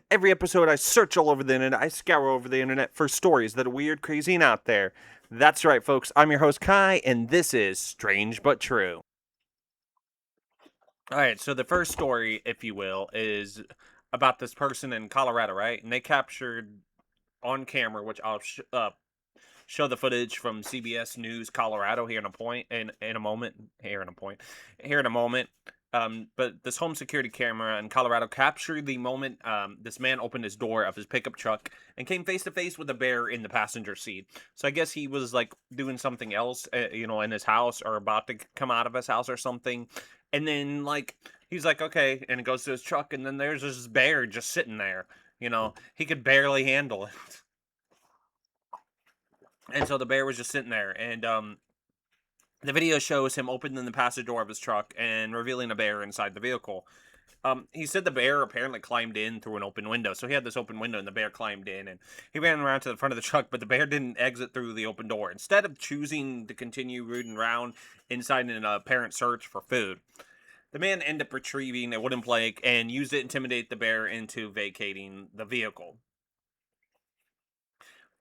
Every episode, I search all over the internet, I scour over the internet for stories that are weird, crazy, and out there. That's right, folks. I'm your host, Kai, and this is Strange But True. All right, so the first story, if you will, is about this person in Colorado, right? And they captured on camera, which I'll show the footage from CBS News Colorado here in a point in a moment here in a moment. But this home security camera in Colorado captured the moment this man opened his door of his pickup truck and came face to face with a bear in the passenger seat. So I guess he was like doing something else, in his house or about to come out of his house or something, and then like he's like, okay, and it goes to his truck, and then there's this bear just sitting there. He could barely handle it. And so the bear was just sitting there, and the video shows him opening the passenger door of his truck and revealing a bear inside the vehicle. He said the bear apparently climbed in through an open window. So he had this open window, and the bear climbed in, and he ran around to the front of the truck, but the bear didn't exit through the open door. Instead of choosing to continue rooting around inside in an apparent search for food, the man ended up retrieving a wooden plank and used it to intimidate the bear into vacating the vehicle.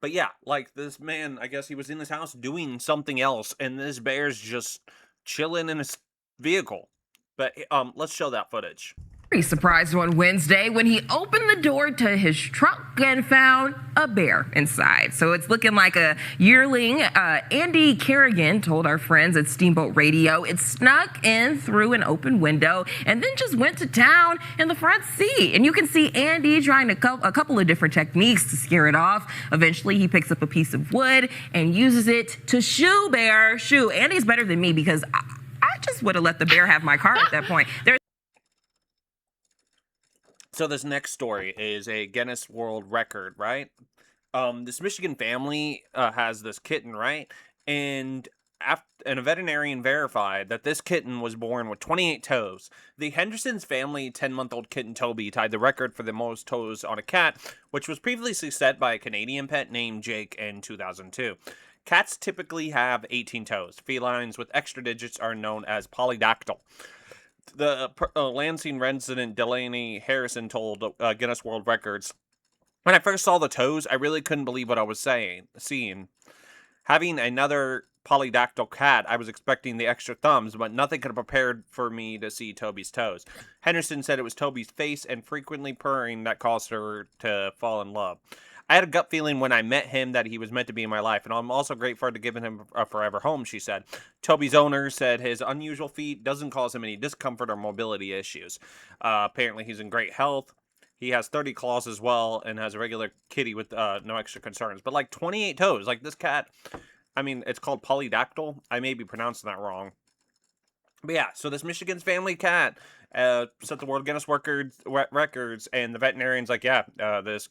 But yeah, like this man, I guess he was in his house doing something else, and this bear's just chilling in his vehicle. But let's show that footage. Very surprised on Wednesday when he opened the door to his truck and found a bear inside. So it's looking like a yearling. Andy Kerrigan told our friends at Steamboat Radio it snuck in through an open window and then just went to town in the front seat. And you can see Andy trying a couple of different techniques to scare it off. Eventually, he picks up a piece of wood and uses it to shoo bear. Shoo. Andy's better than me because I just would have let the bear have my car at that point. So this next story is a Guinness World Record, right? This Michigan family has this kitten, right? And a veterinarian verified that this kitten was born with 28 toes. The Henderson's family 10-month-old kitten Toby tied the record for the most toes on a cat, which was previously set by a Canadian pet named Jake in 2002. Cats typically have 18 toes. Felines with extra digits are known as polydactyl. The Lansing resident Delaney Harrison told Guinness World Records, "When I first saw the toes, I really couldn't believe what I was seeing. Having another polydactyl cat, I was expecting the extra thumbs, but nothing could have prepared for me to see Toby's toes." Henderson said it was Toby's face and frequently purring that caused her to fall in love. "I had a gut feeling when I met him that he was meant to be in my life, and I'm also grateful to giving him a forever home," she said. Toby's owner said his unusual feet doesn't cause him any discomfort or mobility issues. Apparently, he's in great health. He has 30 claws as well and has a regular kitty with no extra concerns. But like 28 toes, like this cat, I mean, it's called polydactyl. I may be pronouncing that wrong. But yeah, so this Michigan's family cat set the World Guinness records, and the veterinarian's like, yeah, this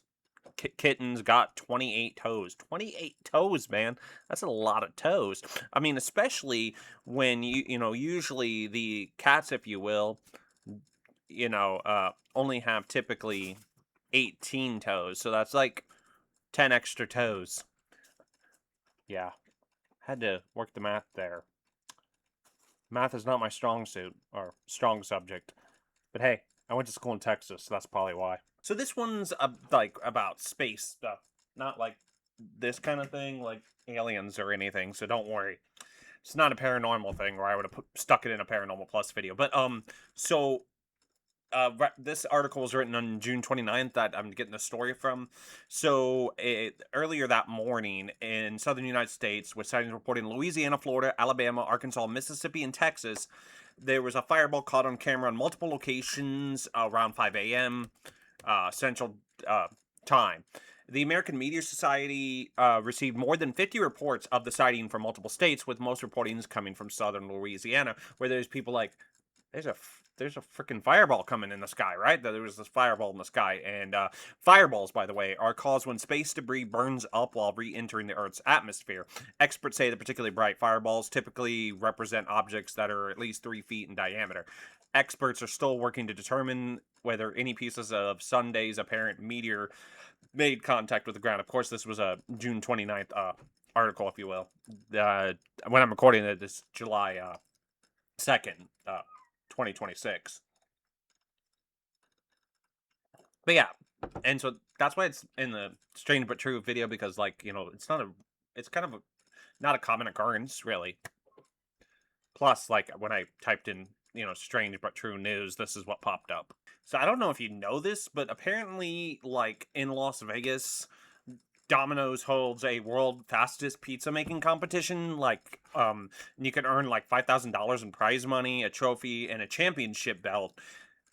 kitten's got 28 toes. 28 toes, man. That's a lot of toes. I mean, especially when usually the cats, if you will, only have typically 18 toes. So that's like 10 extra toes. Yeah. Had to work the math there. Math is not my strong suit or strong subject. But hey, I went to school in Texas, so that's probably why. So this one's like about space stuff, not like this kind of thing, like aliens or anything. So don't worry. It's not a paranormal thing, or I would have stuck it in a Paranormal Plus video. But so this article was written on June 29th that I'm getting the story from. So earlier that morning in southern United States, with sightings reported in Louisiana, Florida, Alabama, Arkansas, Mississippi, and Texas, there was a fireball caught on camera on multiple locations around 5 a.m. Central Time. The American Meteor Society received more than 50 reports of the sighting from multiple states, with most reportings coming from southern Louisiana, where there's people like, there's a freaking fireball coming in the sky, right? There was this fireball in the sky, and fireballs, by the way, are caused when space debris burns up while re-entering the Earth's atmosphere. Experts say that particularly bright fireballs typically represent objects that are at least 3 feet in diameter. Experts are still working to determine whether any pieces of Sunday's apparent meteor made contact with the ground. Of course, this was a June 29th article, if you will. When I'm recording it, it's July 2nd, 2026. But yeah, And so that's why it's in the Strange But True video, because, like, it's not a, it's kind of a, not a common occurrence, really. Plus, like, when I typed in, Strange But True news, this is what popped up. So I don't know if you know this, but apparently, like, in Las Vegas, Domino's holds a world fastest pizza making competition. Like, you can earn like $5,000 in prize money, a trophy, and a championship belt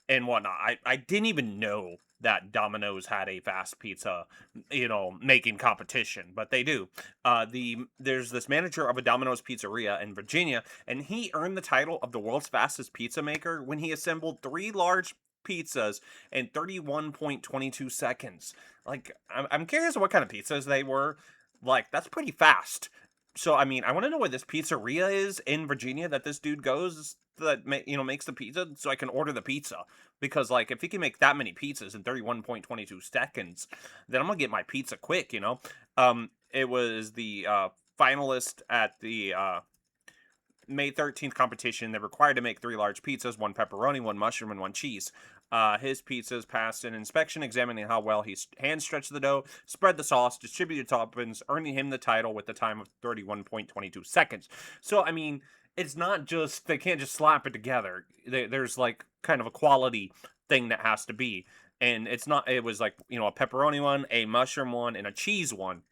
and whatnot. I didn't even know that Domino's had a fast pizza, making competition, but they do. There's this manager of a Domino's pizzeria in Virginia, and he earned the title of the world's fastest pizza maker when he assembled 3 large pizzas in 31.22 seconds. Like, I'm curious what kind of pizzas they were. Like, that's pretty fast. So, I mean, I want to know where this pizzeria is in Virginia that this dude goes that makes the pizza, so I can order the pizza. Because, like, if he can make that many pizzas in 31.22 seconds, then I'm gonna get my pizza quick. It was the finalist at the May 13th competition. They're required to make 3 large pizzas: one pepperoni, one mushroom, and one cheese. His pizzas passed an inspection examining how well he hand stretched the dough, spread the sauce, distributed toppings, earning him the title with the time of 31.22 seconds. So, I mean, it's not just, they can't just slap it together. There's, like, kind of a quality thing that has to be. And it was like, a pepperoni one, a mushroom one, and a cheese one,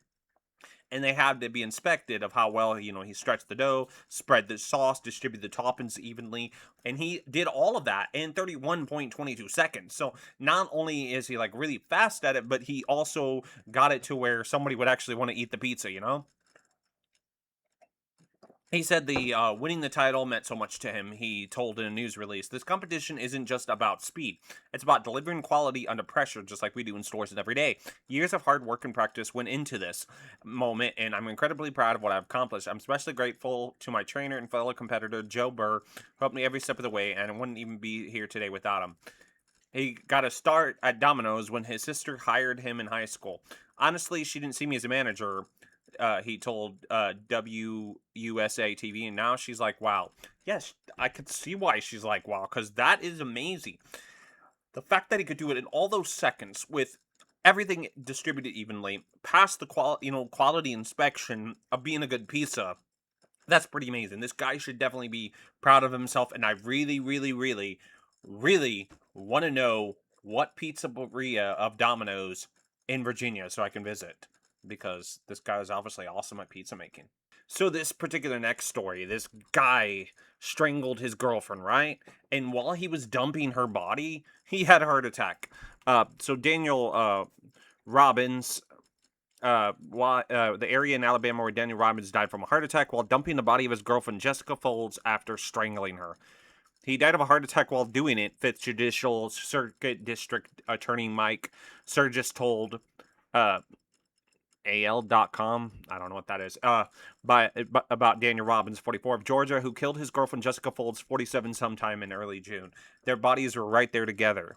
and they had to be inspected of how well he stretched the dough, spread the sauce, distributed the toppings evenly, and he did all of that in 31.22 seconds. So not only is he like really fast at it, but he also got it to where somebody would actually want to eat the pizza. He said the winning the title meant so much to him. He told in a news release, "This competition isn't just about speed. It's about delivering quality under pressure, just like we do in stores and every day. Years of hard work and practice went into this moment, and I'm incredibly proud of what I've accomplished. I'm especially grateful to my trainer and fellow competitor, Joe Burr, who helped me every step of the way, and I wouldn't even be here today without him." He got a start at Domino's when his sister hired him in high school. "Honestly, she didn't see me as a manager," he told WUSA TV, and now she's like, wow. Yes, I could see why she's like, wow, because that is amazing. The fact that he could do it in all those seconds with everything distributed evenly, past the quality inspection of being a good pizza, that's pretty amazing. This guy should definitely be proud of himself, and I really, really, really, really want to know what pizzeria of Domino's in Virginia so I can visit, because this guy is obviously awesome at pizza making. So this particular next story, this guy strangled his girlfriend, right? And while he was dumping her body, he had a heart attack. So Daniel Robbins, the area in Alabama where Daniel Robbins died from a heart attack while dumping the body of his girlfriend Jessica Folds after strangling her. He died of a heart attack while doing it, Fifth Judicial Circuit District Attorney Mike Surgis told uh, AL.com. I don't know what that is. About Daniel Robbins, 44, of Georgia, who killed his girlfriend Jessica Folds, 47, sometime in early June. Their bodies were right there together.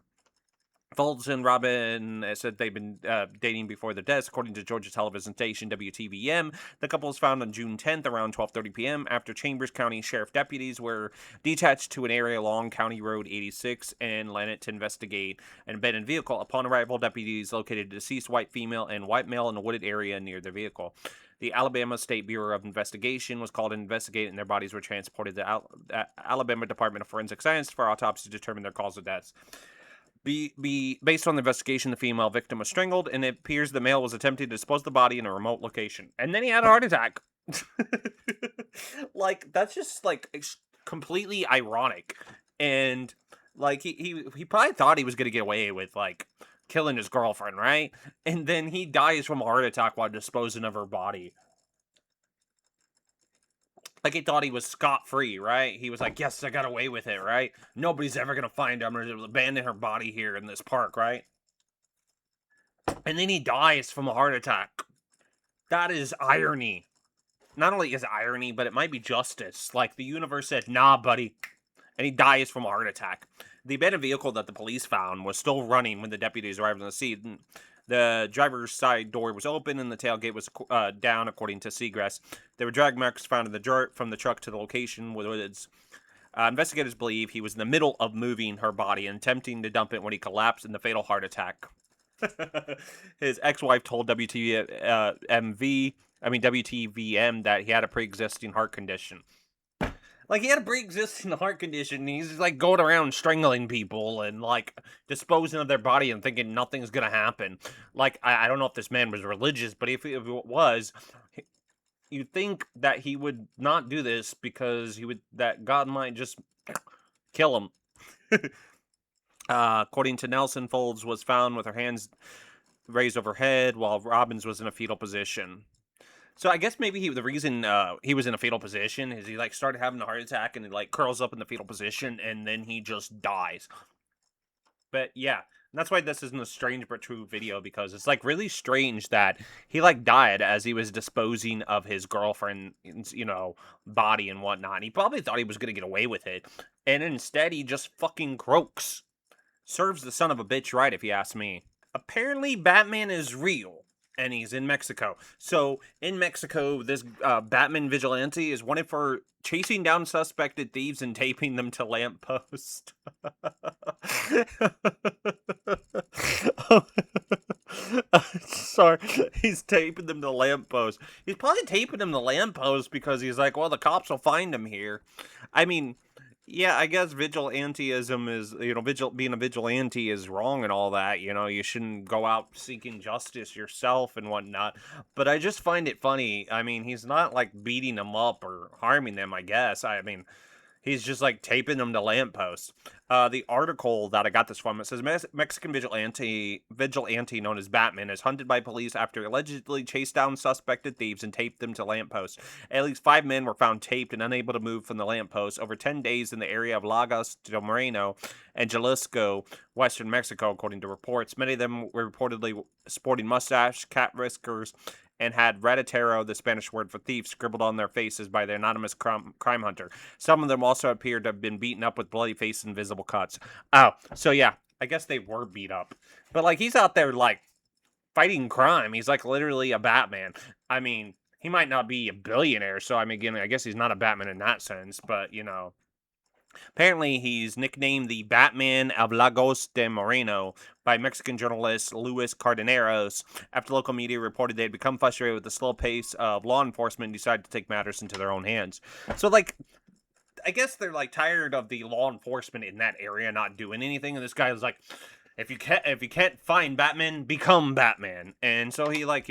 Folds and Robin said they've been dating before their deaths, according to Georgia television station WTVM. The couple was found on June 10th around 12:30 p.m. after Chambers County Sheriff deputies were detached to an area along County Road 86 in Lanett to investigate an abandoned vehicle. Upon arrival, deputies located a deceased white female and white male in a wooded area near the vehicle. The Alabama State Bureau of Investigation was called to investigate, and their bodies were transported to the Alabama Department of Forensic Science for autopsy to determine their cause of death. Based on the investigation, the female victim was strangled, and it appears the male was attempting to dispose of the body in a remote location. And then he had a heart attack. Like, that's just, like, completely ironic. And, like, he probably thought he was going to get away with, like, killing his girlfriend, right? And then he dies from a heart attack while disposing of her body. Like, he thought he was scot-free, right? He was like, yes, I got away with it, right? Nobody's ever gonna find her. I'm gonna abandon her body here in this park, right? And then he dies from a heart attack. That is irony. Not only is irony, but it might be justice. Like, the universe said, nah, buddy. And he dies from a heart attack. The abandoned vehicle that the police found was still running when the deputies arrived on the scene. The driver's side door was open and the tailgate was down, according to Seagrass. There were drag marks found in the dirt from the truck to the location with woods. Investigators believe he was in the middle of moving her body and attempting to dump it when he collapsed in the fatal heart attack. His ex-wife told WTVM that he had a pre-existing heart condition. Like, he had a pre-existing heart condition, and he's, like, going around strangling people and, like, disposing of their body and thinking nothing's gonna happen. Like, I don't know if this man was religious, but if it was, you'd think that he would not do this because that God might just kill him. According to Nelson, Folds was found with her hands raised overhead while Robbins was in a fetal position. So I guess maybe the reason he was in a fetal position is he like started having a heart attack and he like curls up in the fetal position and then he just dies. But yeah, that's why this isn't a strange but true video, because it's like really strange that he like died as he was disposing of his girlfriend's, body and whatnot. He probably thought he was gonna get away with it, and instead he just fucking croaks. Serves the son of a bitch right, if you ask me. Apparently Batman is real and he's in Mexico. So in Mexico, this Batman vigilante is wanted for chasing down suspected thieves and taping them to lampposts. Sorry, he's taping them to lampposts. He's probably taping them to lampposts because he's like, well, the cops will find him here. I mean, yeah, I guess vigilantism is, being a vigilante is wrong and all that. You shouldn't go out seeking justice yourself and whatnot. But I just find it funny. I mean, he's not like beating them up or harming them, I guess. I mean, he's just like taping them to lampposts. The article that I got this from, it says Mexican vigilante known as Batman is hunted by police after allegedly chased down suspected thieves and taped them to lampposts. At least 5 men were found taped and unable to move from the lampposts over 10 days in the area of Lagos de Moreno and Jalisco, western Mexico, according to reports. Many of them were reportedly sporting mustache, cat whiskers, and had ratitero, the Spanish word for thief, scribbled on their faces by the anonymous crime hunter. Some of them also appeared to have been beaten up with bloody faces and visible cuts. Oh, so yeah, I guess they were beat up. But, like, he's out there, like, fighting crime. He's, like, literally a Batman. I mean, he might not be a billionaire, so, I mean, again, I guess he's not a Batman in that sense, but, apparently, he's nicknamed the Batman of Lagos de Moreno by Mexican journalist Luis Cardeneros after local media reported they had become frustrated with the slow pace of law enforcement and decided to take matters into their own hands. So, like, I guess they're, like, tired of the law enforcement in that area not doing anything, and this guy is like, if you can't find Batman, become Batman. And so he, like,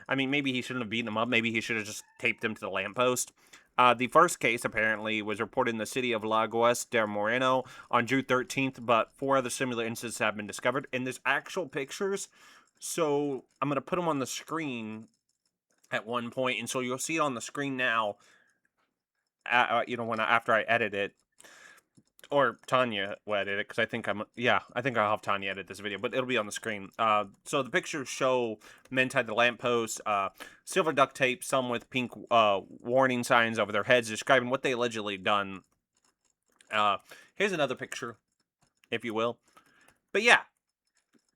I mean, maybe he shouldn't have beaten him up. Maybe he should have just taped him to the lamppost. The first case, apparently, was reported in the city of Lagos de Moreno on June 13th, but 4 other similar incidents have been discovered. And there's actual pictures, so I'm going to put them on the screen at one point, and so you'll see it on the screen now, after I edit it. Or Tonya will edit it, because I think I'll have Tonya edit this video, but it'll be on the screen. So the pictures show men tied to lampposts, silver duct tape, some with pink warning signs over their heads, describing what they allegedly done. Here's another picture, if you will. But yeah,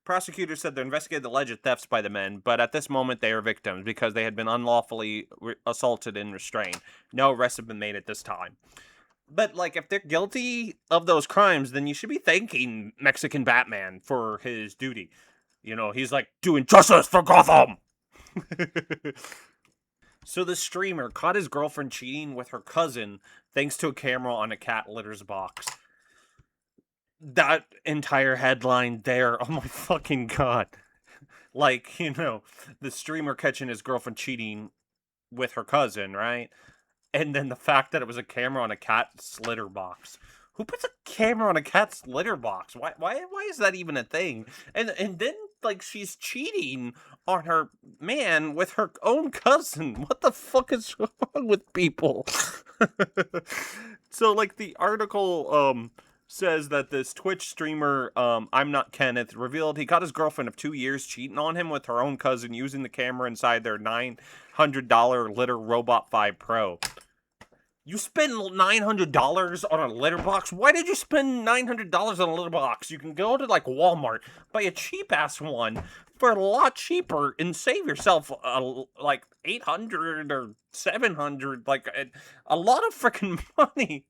prosecutors said they investigated the alleged thefts by the men, but at this moment they are victims because they had been unlawfully assaulted and restrained. No arrests have been made at this time. But, like, if they're guilty of those crimes, then you should be thanking Mexican Batman for his duty. He's, like, doing justice for Gotham! So the streamer caught his girlfriend cheating with her cousin thanks to a camera on a cat litter's box. That entire headline there, oh my fucking god. Like, the streamer catching his girlfriend cheating with her cousin, right? And then the fact that it was a camera on a cat's litter box. Who puts a camera on a cat's litter box? Why is that even a thing? And then, like, she's cheating on her man with her own cousin. What the fuck is wrong with people? So, like, the article says that this Twitch streamer, I'm Not Kenneth, revealed he caught his girlfriend of 2 years cheating on him with her own cousin using the camera inside their $900 Litter Robot 5 Pro. You spend $900 on a litter box? Why did you spend $900 on a litter box? You can go to, like, Walmart, buy a cheap-ass one for a lot cheaper and save yourself, like, $800 or $700, like, a lot of freaking money.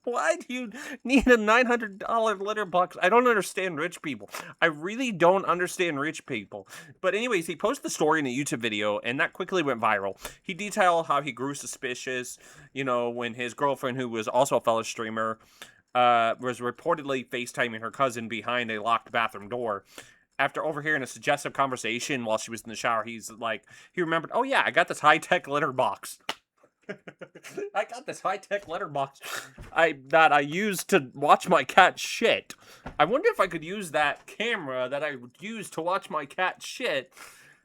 Why do you need a $900 litter box? I don't understand rich people. I really don't understand rich people. But anyways, he posted the story in a YouTube video, and that quickly went viral. He detailed how he grew suspicious, when his girlfriend, who was also a fellow streamer, was reportedly FaceTiming her cousin behind a locked bathroom door. After overhearing a suggestive conversation while she was in the shower, he remembered, oh yeah, I got this high-tech litter box. I got this high-tech letterbox that I use to watch my cat shit. I wonder if I could use that camera that I would use to watch my cat shit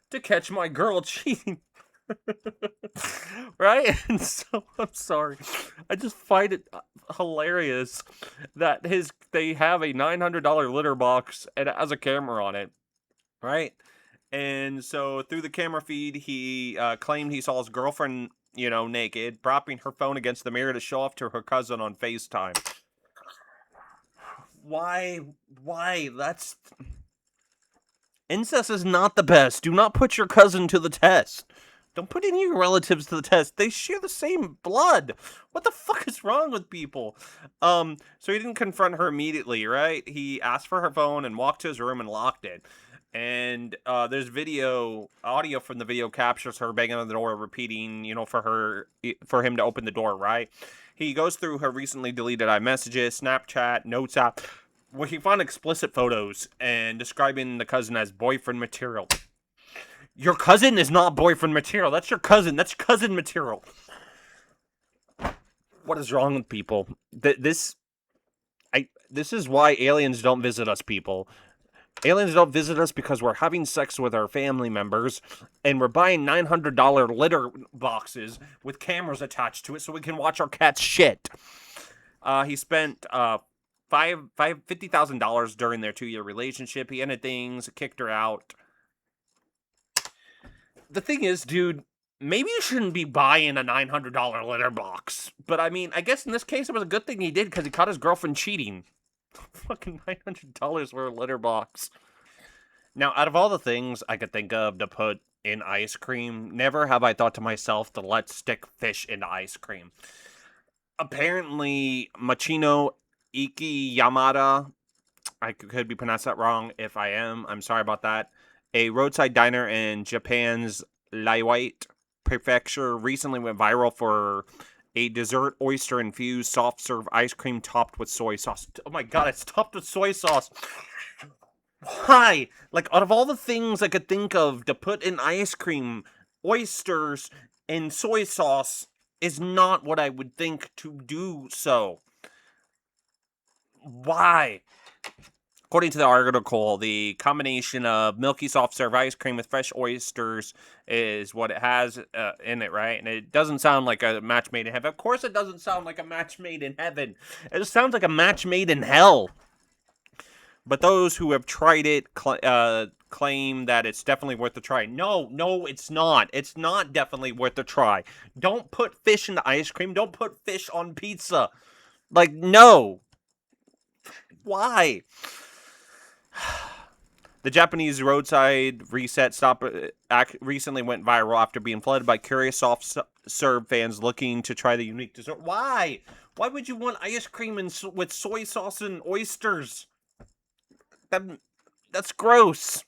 to catch my girl cheating. Right? And so I'm sorry. I just find it hilarious that they have a $900 litter box and it has a camera on it. Right? And so through the camera feed, he claimed he saw his girlfriend, naked, propping her phone against the mirror to show off to her cousin on FaceTime. Why? That's... Incest is not the best. Do not put your cousin to the test. Don't put any of your relatives to the test. They share the same blood. What the fuck is wrong with people? So he didn't confront her immediately, right? He asked for her phone and walked to his room and locked it. And there's audio from the video captures her banging on the door, repeating, for him to open the door, right? He goes through her recently deleted iMessages, Snapchat, Notes app, where he found explicit photos and describing the cousin as boyfriend material. Your cousin is not boyfriend material. That's your cousin. That's cousin material. What is wrong with people? This is why aliens don't visit us, people. Aliens don't visit us because we're having sex with our family members and we're buying $900 litter boxes with cameras attached to it so we can watch our cat's shit. He spent $50,000 during their 2-year relationship. He ended things, kicked her out. The thing is, dude, maybe you shouldn't be buying a $900 litter box. But I mean, I guess in this case it was a good thing he did because he caught his girlfriend cheating. Fucking $900 for a litter box. Now, out of all the things I could think of to put in ice cream, never have I thought to myself to let stick fish into ice cream. Apparently, Machino Iki Yamada, I could be pronounced that wrong. If I am, I'm sorry about that. A roadside diner in Japan's Laiwite Prefecture recently went viral for a dessert oyster-infused soft-serve ice cream topped with soy sauce. Oh my god, it's topped with soy sauce. Why? Like, out of all the things I could think of to put in ice cream, oysters and soy sauce is not what I would think to do so. Why? According to the article, the combination of milky soft serve ice cream with fresh oysters is what it has in it, right? And it doesn't sound like a match made in heaven. Of course it doesn't sound like a match made in heaven. It sounds like a match made in hell. But those who have tried it claim that it's definitely worth a try. No, it's not. It's not definitely worth a try. Don't put fish in the ice cream. Don't put fish on pizza. Like, no. Why? The Japanese roadside reset stop recently went viral after being flooded by curious soft-serve fans looking to try the unique dessert. Why? Why would you want ice cream with soy sauce and oysters? That's gross.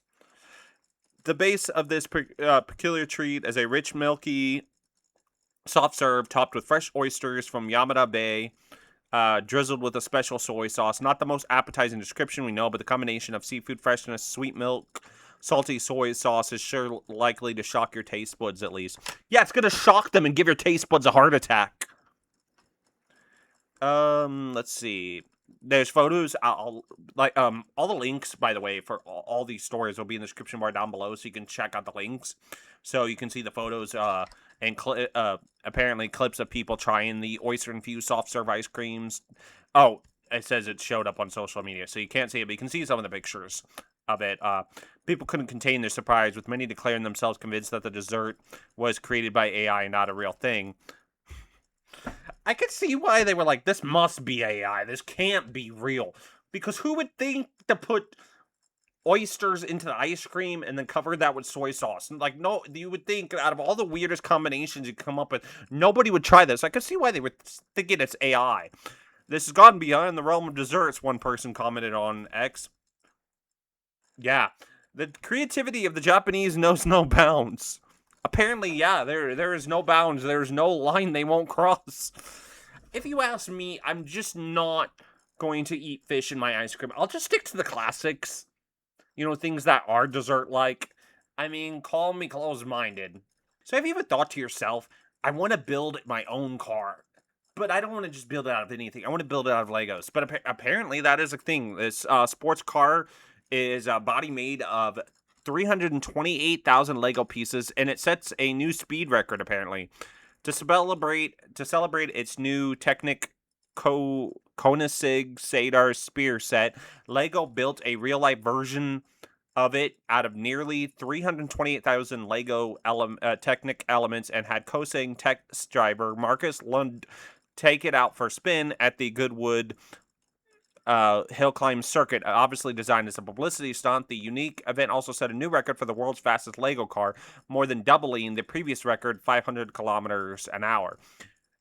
The base of this peculiar treat is a rich, milky, soft serve topped with fresh oysters from Yamada Bay, drizzled with a special soy sauce. Not the most appetizing description we know, but the combination of seafood freshness, sweet milk, salty soy sauce is sure likely to shock your taste buds at least. Yeah, it's gonna shock them and give your taste buds a heart attack. Let's see. There's photos. All the links, by the way, for all these stories will be in the description bar down below, so you can check out the links. So you can see the photos and apparently clips of people trying the oyster-infused soft-serve ice creams. Oh, it says it showed up on social media, so you can't see it, but you can see some of the pictures of it. People couldn't contain their surprise, with many declaring themselves convinced that the dessert was created by AI and not a real thing. I could see why they were like, this must be AI. This can't be real. Because who would think to put oysters into the ice cream and then covered that with soy sauce. And like, no, you would think out of all the weirdest combinations you come up with, nobody would try this. I could see why they were thinking it's AI. This has gone beyond the realm of desserts, one person commented on X. Yeah, the creativity of the Japanese knows no bounds. Apparently, yeah, there is no bounds. There is no line they won't cross. If you ask me, I'm just not going to eat fish in my ice cream. I'll just stick to the classics. You know, things that are dessert-like. I mean, call me closed-minded. So have you ever thought to yourself, I want to build my own car, but I don't want to just build it out of anything. I want to build it out of Legos. But apparently that is a thing. This sports car is a body made of 328,000 Lego pieces, and it sets a new speed record, apparently. To celebrate its new Technic Koenigsegg Sadar spear set, Lego built a real-life version of it out of nearly 328,000 Lego Technic elements and had Kosing test driver Marcus Lund take it out for a spin at the Goodwood hill climb circuit. Obviously designed as a publicity stunt, the unique event also set a new record for the world's fastest Lego car, more than doubling the previous record, 500 kilometers an hour.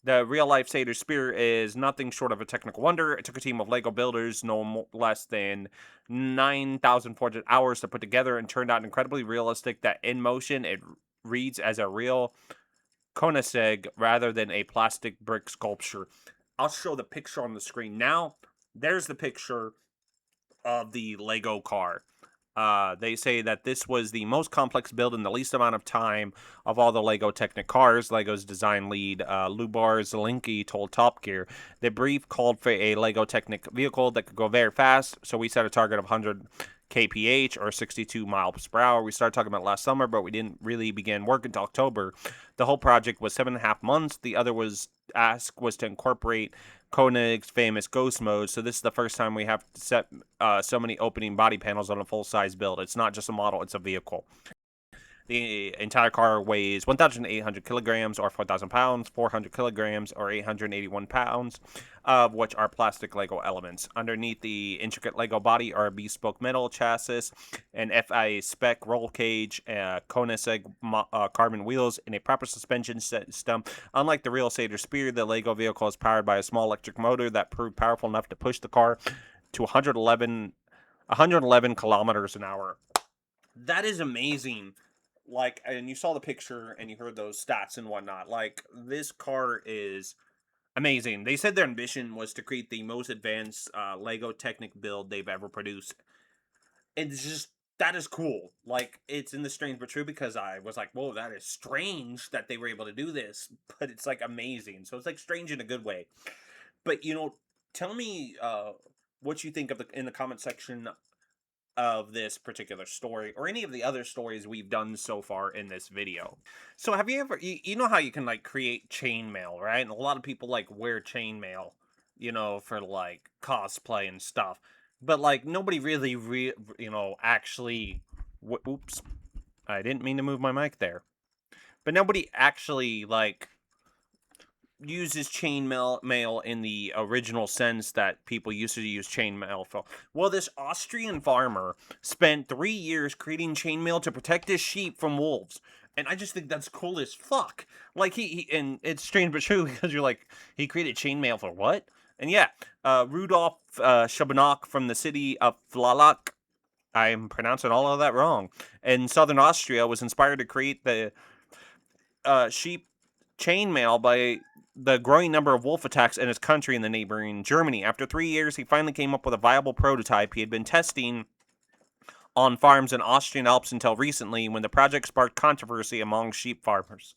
The real-life Satyr Spear is nothing short of a technical wonder. It took a team of Lego builders no less than 9,400 hours to put together and turned out incredibly realistic that in motion it reads as a real Koenigsegg rather than a plastic brick sculpture. I'll show the picture on the screen now. There's the picture of the Lego car. They say that this was the most complex build in the least amount of time of all the Lego Technic cars. Lego's design lead, Lubar Zelinki, told Top Gear. The brief called for a Lego Technic vehicle that could go very fast, so we set a target of 100 kph or 62 miles per hour. We started talking about last summer, but we didn't really begin work until October. The whole project was 7.5 months. The other was to incorporate Koenig's famous ghost mode, so this is the first time we have to set so many opening body panels on a full-size build. It's not just a model, it's a vehicle. The entire car weighs 1,800 kilograms or 4,000 pounds, 400 kilograms or 881 pounds, of which are plastic Lego elements. Underneath the intricate Lego body are a bespoke metal chassis, an FIA spec roll cage, Koenigsegg carbon wheels, and a proper suspension system. Unlike the real Satyr Spear, the Lego vehicle is powered by a small electric motor that proved powerful enough to push the car to 111 kilometers an hour. That is amazing. Like, and you saw the picture and you heard those stats and whatnot. Like, this car is amazing. They said their ambition was to create the most advanced Lego Technic build they've ever produced. It's just, that is cool. Like, it's in the strange but true, because I was like, whoa, that is strange that they were able to do this. But it's, like, amazing. So it's, like, strange in a good way. But, you know, tell me what you think of in the comment section of this particular story or any of the other stories we've done so far in this video. So have you ever, you know how you can like create chainmail, right? And a lot of people like wear chainmail, you know, for like cosplay and stuff. But like nobody really, you know, actually, oops, I didn't mean to move my mic there. But nobody actually like uses chainmail in the original sense that people used to use chainmail for. Well, this Austrian farmer spent 3 years creating chainmail to protect his sheep from wolves. And I just think that's cool as fuck. Like, and it's strange but true, because you're like, he created chainmail for what? And yeah, Rudolf Schabanok from the city of Flalak, I'm pronouncing all of that wrong, in southern Austria, was inspired to create the sheep chainmail by the growing number of wolf attacks in his country and the neighboring Germany. After 3 years, he finally came up with a viable prototype he had been testing on farms in Austrian Alps until recently, when the project sparked controversy among sheep farmers.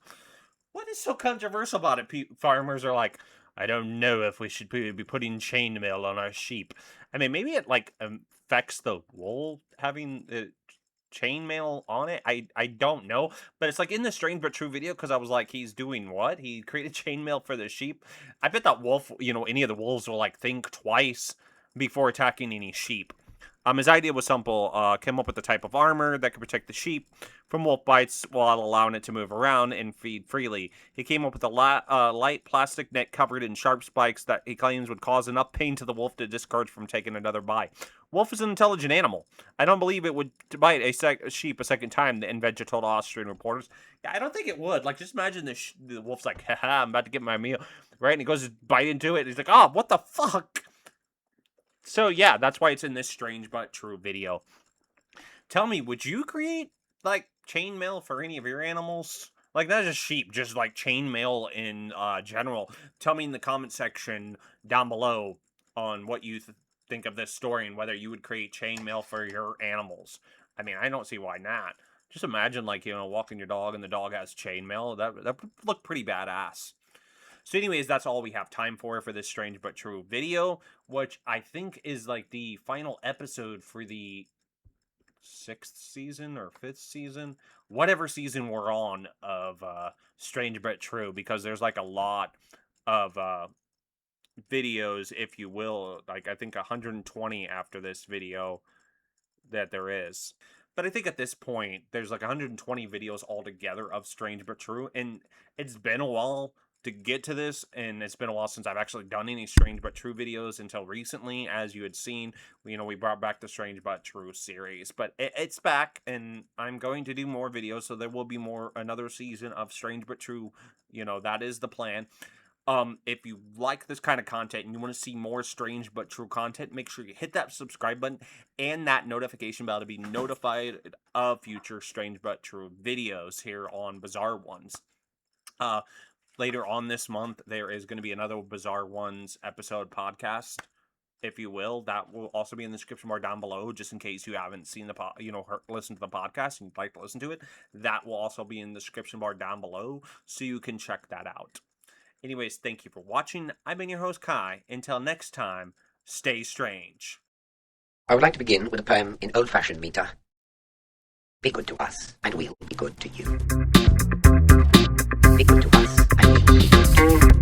What is so controversial about it? Farmers are like, I don't know if we should be putting chainmail on our sheep. I mean, maybe it like affects the wool having chainmail on it. I don't know, but it's like in the strange but true video, because I was like, he's doing what? He created chainmail for the sheep. I bet that wolf, you know, any of the wolves will like think twice before attacking any sheep. His idea was simple. Came up with a type of armor that could protect the sheep from wolf bites while allowing it to move around and feed freely. He came up with a light plastic net covered in sharp spikes that he claims would cause enough pain to the wolf to discourage from taking another bite. Wolf is an intelligent animal. I don't believe it would bite a sheep a second time, the inventor told Austrian reporters. Yeah, I don't think it would. Like, just imagine the wolf's like, haha, I'm about to get my meal, right? And he goes to bite into it, and he's like, oh, what the fuck? So, yeah, that's why it's in this strange but true video. Tell me, would you create, like, chainmail for any of your animals? Like, not just sheep, just, like, chainmail in general. Tell me in the comment section down below on what you think of this story and whether you would create chainmail for your animals. I mean, I don't see why not. Just imagine, like, you know, walking your dog and the dog has chainmail. That would look pretty badass. So anyways, that's all we have time for this strange but true video, which I think is like the final episode for the 6th season or 5th season, whatever season we're on of strange but true, because there's like a lot of videos, if you will, like I think 120 after this video that there is. But I think at this point, there's like 120 videos altogether of strange but true, and it's been a while to get to this, and it's been a while since I've actually done any strange but true videos until recently. As you had seen, you know, we brought back the strange but true series, but it's back, and I'm going to do more videos, so there will be another season of strange but true. You know, that is the plan. If you like this kind of content and you want to see more strange but true content, make sure you hit that subscribe button and that notification bell to be notified of future strange but true videos here on Bizarre Ones. Later on this month, there is going to be another Bizarre Ones episode podcast, if you will. That will also be in the description bar down below, just in case you haven't seen listened to the podcast and you'd like to listen to it. That will also be in the description bar down below, so you can check that out. Anyways, thank you for watching. I've been your host, Kai. Until next time, stay strange. I would like to begin with a poem in old-fashioned meter. Be good to us, and we'll be good to you. Be good to us, and we'll be good to you.